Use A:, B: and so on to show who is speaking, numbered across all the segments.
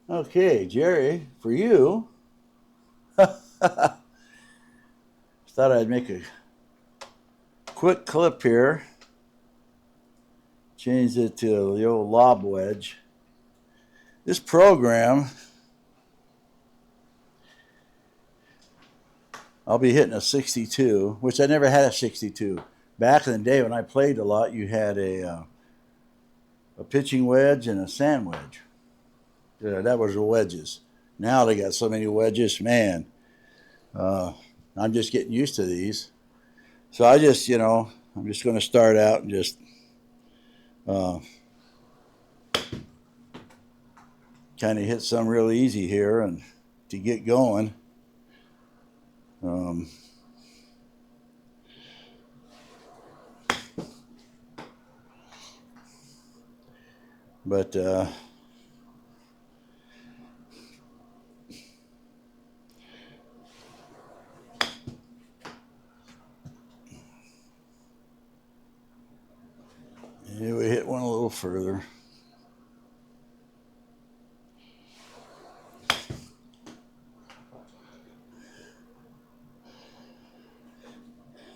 A: Okay, Jerry, for you, thought I'd make a quick clip here. Change it to the old lob wedge. This program, I'll be hitting a 62, which I never had a 62. Back in the day when I played a lot, you had a pitching wedge and a sand wedge. That was the wedges. Now they got so many wedges, man. Uh, I'm just getting used to these. So I'm just going to start out and just uh, kind of hit some real easy here and to get going. Um, but yeah, we hit one a little further.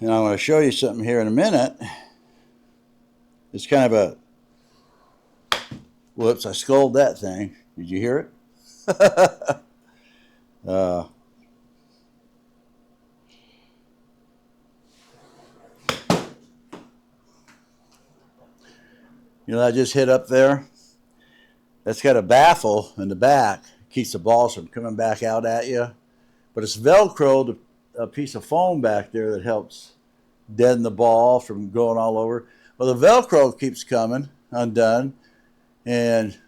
A: And I'm going to show you something here in a minute. It's kind of a whoops! I scolded that thing. Did you hear it? uh, I just hit up there. That's got a baffle in the back, keeps the balls from coming back out at you. But it's Velcroed a piece of foam back there that helps deaden the ball from going all over. Well, the Velcro keeps coming undone, and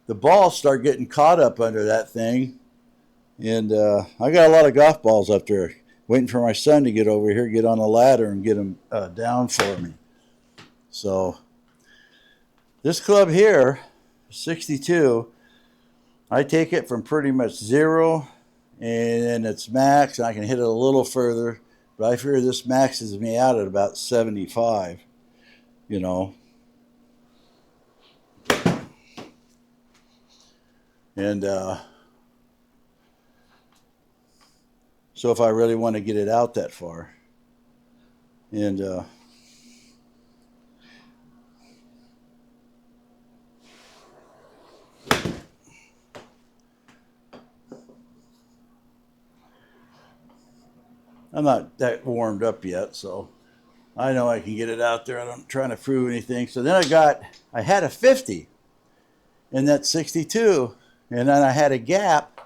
A: the balls start getting caught up under that thing. And I got a lot of golf balls up there, waiting for my son to get over here, get on the ladder, and get them down for me. So this club here, 62, I take it from pretty much zero, and it's max, and I can hit it a little further. But I figure this maxes me out at about 75, you know. And so if I really want to get it out that far, and I'm not that warmed up yet, so I know I can get it out there. I'm not trying to prove anything. So then I had a 50 in that 62, and then I had a gap.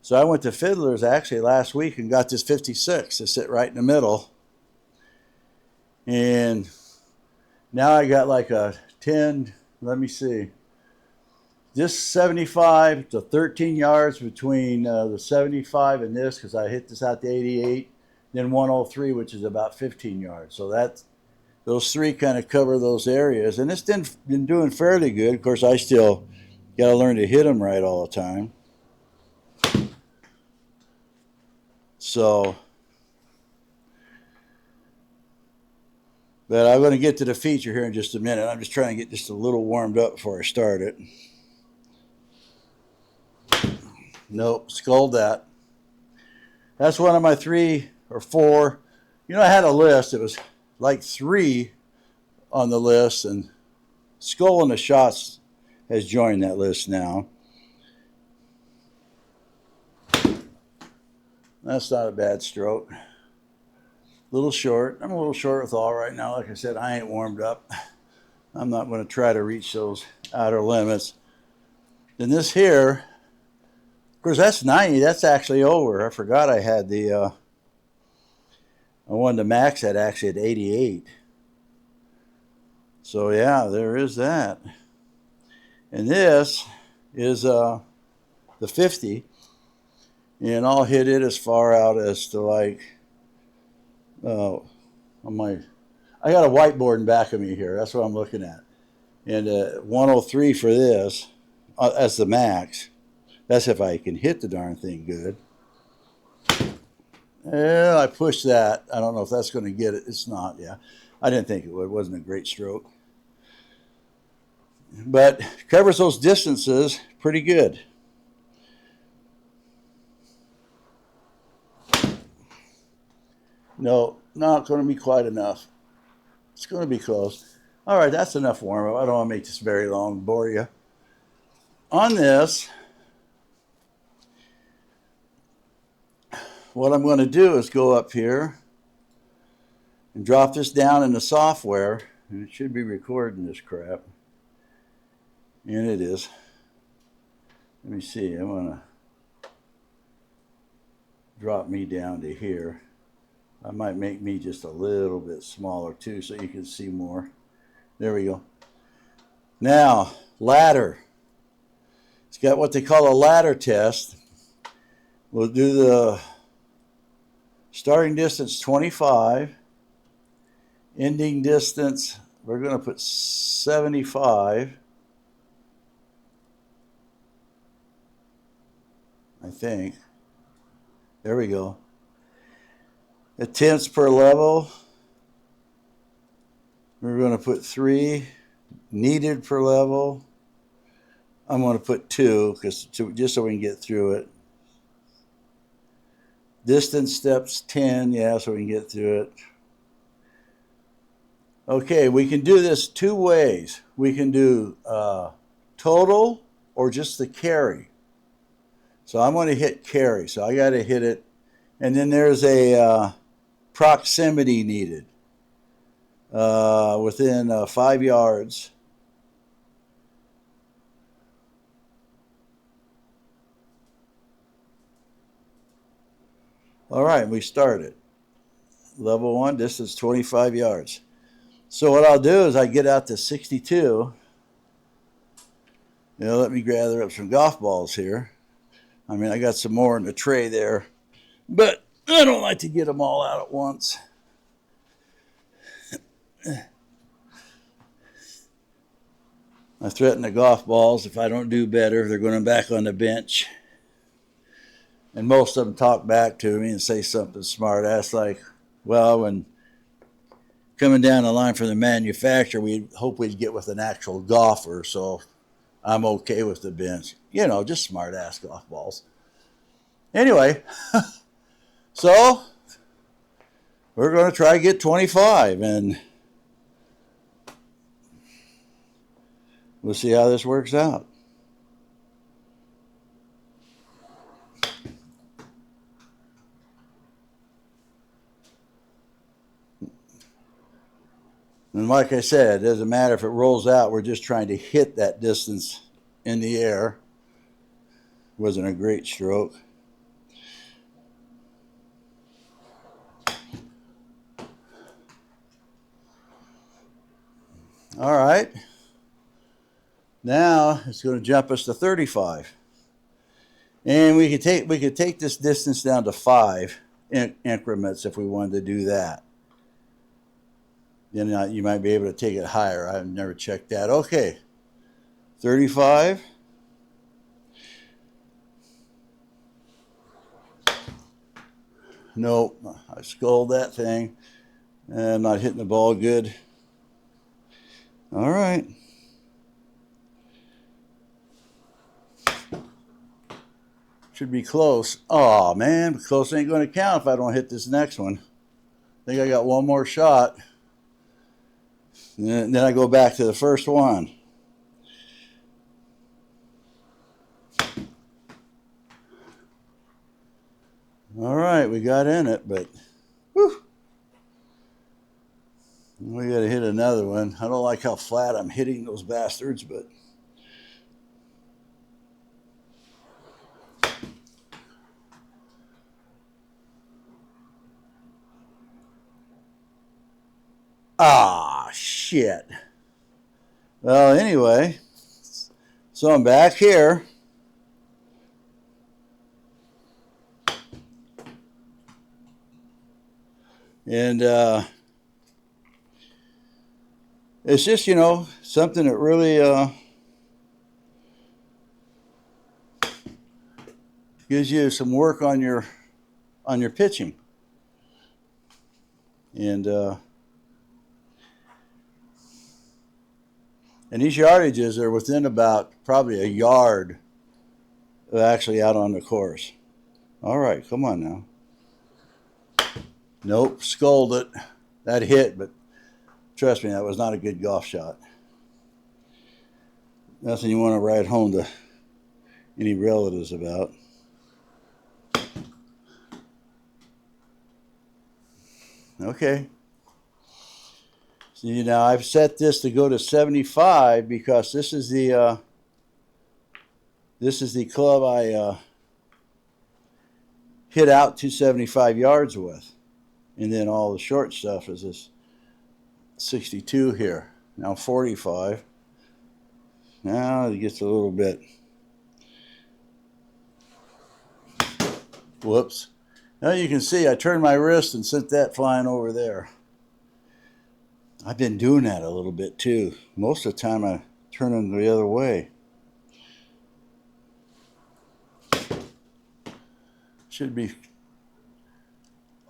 A: So I went to Fiddler's actually last week and got this 56 to sit right in the middle. And now I got like a 10, let me see, just 75 to 13 yards between the 75 and this, because I hit this out to 88, then 103, which is about 15 yards. So those three kind of cover those areas. And it's been doing fairly good. Of course, I still got to learn to hit them right all the time. So, but I'm going to get to the feature here in just a minute. I'm just trying to get just a little warmed up before I start it. Nope, sculled that. That's one of my 3 or 4. I had a list. It was like 3 on the list, and Skull and the Shots has joined that list now. That's not a bad stroke. A little short. I'm a little short with all right now. Like I said, I ain't warmed up. I'm not going to try to reach those outer limits. Then this here, of course, that's 90. That's actually over. I forgot I had I wanted to max that actually at 88. So yeah, there is that. And this is the 50. And I'll hit it as far out as to like, I got a whiteboard in back of me here. That's what I'm looking at. And 103 for this as the max. That's if I can hit the darn thing good. Yeah, I pushed that. I don't know if that's going to get it. It's not, yeah. I didn't think it would. It wasn't a great stroke. But covers those distances pretty good. No, not going to be quite enough. It's going to be close. All right, that's enough warm up. I don't want to make this very long, bore you. On this, what I'm going to do is go up here and drop this down in the software. And it should be recording this crap. And it is. Let me see. I want to drop me down to here. I might make me just a little bit smaller too so you can see more. There we go. Now, ladder. It's got what they call a ladder test. We'll do the starting distance 25. Ending distance, we're going to put 75. I think. There we go. Attempts per level, we're going to put 3. Needed per level, I'm going to put 2 just so we can get through it. Distance steps 10, yeah, so we can get through it. Okay, we can do this 2 ways. We can do total or just the carry. So I'm going to hit carry. So I got to hit it. And then there's a proximity needed within 5 yards. All right, we started. Level 1, distance 25 yards. So what I'll do is I get out to 62. Let me gather up some golf balls here. I mean, I got some more in the tray there, but I don't like to get them all out at once. I threaten the golf balls, if I don't do better, they're going back on the bench. And most of them talk back to me and say something smart ass like, well, when coming down the line from the manufacturer, we'd hope we'd get with an actual golfer, so I'm okay with the bench. Just smart ass golf balls. Anyway, so we're going to try to get 25, and we'll see how this works out. And like I said, it doesn't matter if it rolls out. We're just trying to hit that distance in the air. Wasn't a great stroke. All right. Now it's going to jump us to 35. And we could take this distance down to 5 increments if we wanted to do that. Then you might be able to take it higher. I've never checked that. Okay, 35. Nope, I sculled that thing. I'm not hitting the ball good. All right. Should be close. Oh, man, close ain't going to count if I don't hit this next one. I think I got one more shot. And then I go back to the first one. All right, we got in it, but whew, we got to hit another one. I don't like how flat I'm hitting those bastards, but shit. Well, anyway, so I'm back here. And it's just, something that really gives you some work on your pitching. And these yardages are within about probably a yard of actually out on the course. All right, come on now. Nope, sculled it. That hit, but trust me, that was not a good golf shot. Nothing you want to write home to any relatives about. Okay. See, now I've set this to go to 75 because this is the club I hit out 275 yards with, and then all the short stuff is this 62 here. Now 45. Now it gets a little bit. Whoops. Now you can see I turned my wrist and sent that flying over there. I've been doing that a little bit too. Most of the time I turn them the other way. Should be,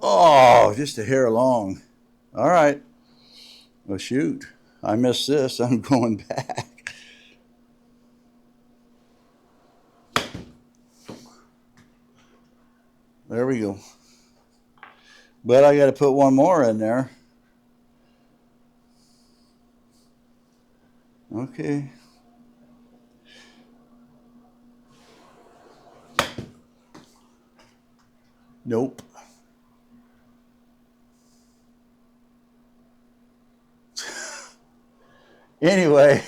A: oh, just a hair long. All right. Well, shoot. I missed this. I'm going back. There we go. But I got to put one more in there. Okay. Nope. Anyway,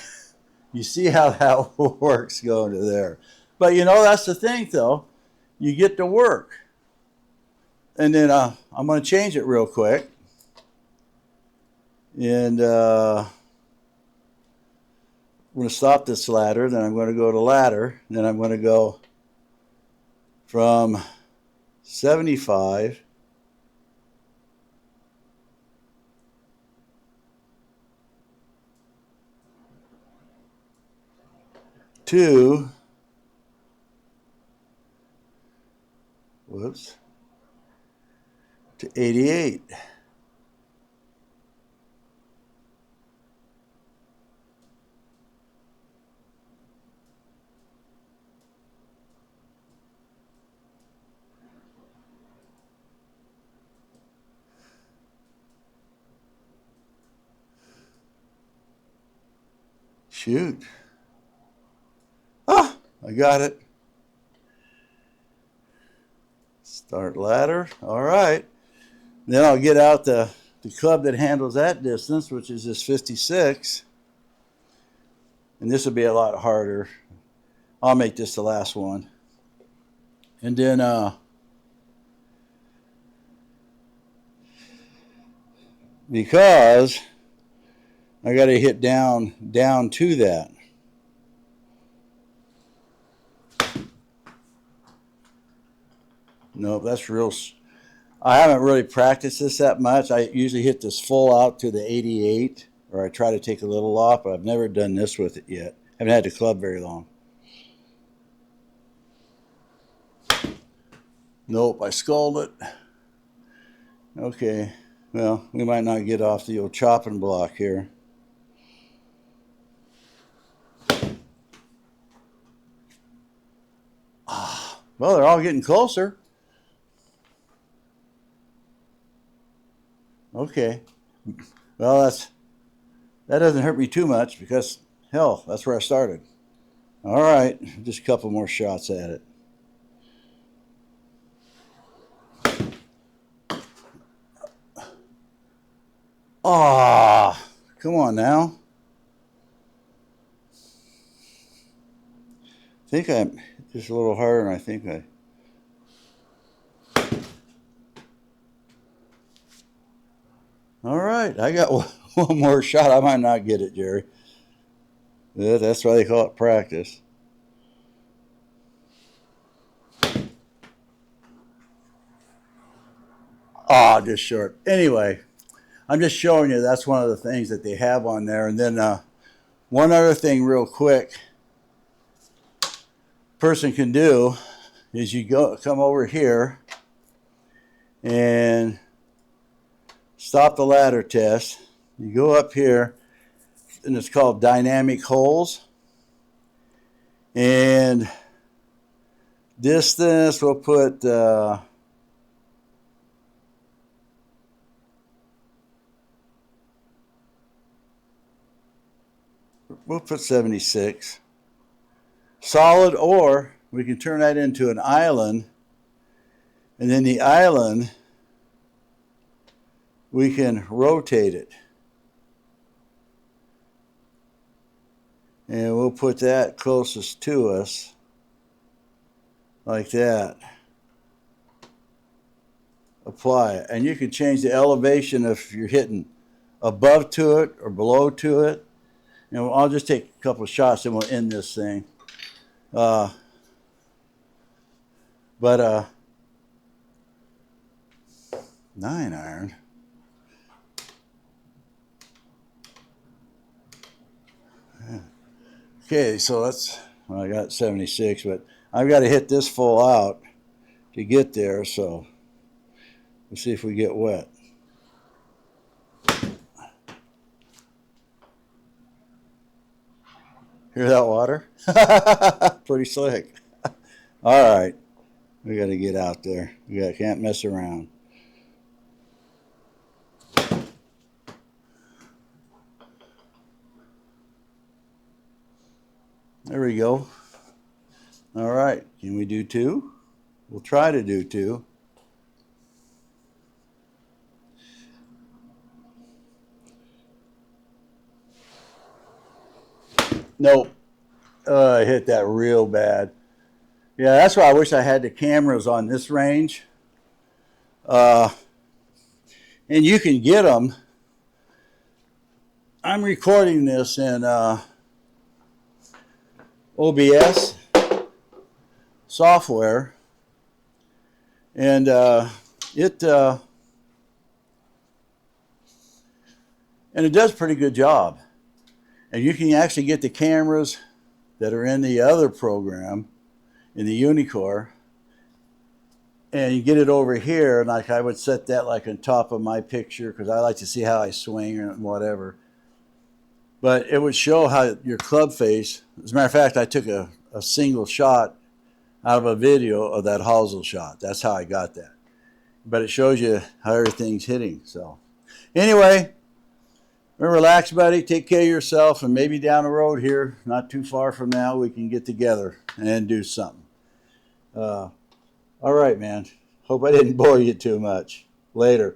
A: you see how that works going to there. But you know, that's the thing though. You get to work. And then I'm going to change it real quick. And I'm going to stop this ladder. Then I'm going to go to ladder. Then I'm going to go from 75 to, whoops, to 88. Shoot. Ah, I got it. Start ladder. All right. Then I'll get out the club that handles that distance, which is this 56. And this will be a lot harder. I'll make this the last one. And then because I got to hit down to that. Nope, that's real. I haven't really practiced this that much. I usually hit this full out to the 88, or I try to take a little off, but I've never done this with it yet. I haven't had the club very long. Nope, I sculled it. Okay, well, we might not get off the old chopping block here. Well, they're all getting closer. Okay. Well, that doesn't hurt me too much because, hell, that's where I started. All right, just a couple more shots at it. Ah, come on now. I think I'm just a little harder, and I think I. All right, I got one more shot. I might not get it, Jerry. Yeah, that's why they call it practice. Ah, just short. Anyway, I'm just showing you that's one of the things that they have on there. And then one other thing real quick person can do is you come over here and stop the ladder test. You go up here, and it's called dynamic holes. And distance, we'll put We'll put 76. Solid, or we can turn that into an island. And then the island, we can rotate it. And we'll put that closest to us, like that. Apply it. And you can change the elevation if you're hitting above to it or below to it. And I'll just take a couple of shots and we'll end this thing. But 9-iron. Okay, so that's, well, I got 76, but I've got to hit this full out to get there, so we'll see if we get wet. Hear that water? Pretty slick. All right, we got to get out there. Can't mess around. There we go. All right, can we do 2? We'll try to do 2. Nope. I hit that real bad. Yeah, that's why I wish I had the cameras on this range. And you can get them. I'm recording this in OBS software, and it does a pretty good job. And you can actually get the cameras that are in the other program, in the Unicore, and you get it over here, and like I would set that like on top of my picture because I like to see how I swing or whatever. But it would show how your club face, as a matter of fact, I took a single shot out of a video of that hosel shot. That's how I got that. But it shows you how everything's hitting. So anyway, relax, buddy. Take care of yourself, and maybe down the road here, not too far from now, we can get together and do something. All right, man. Hope I didn't bore you too much. Later.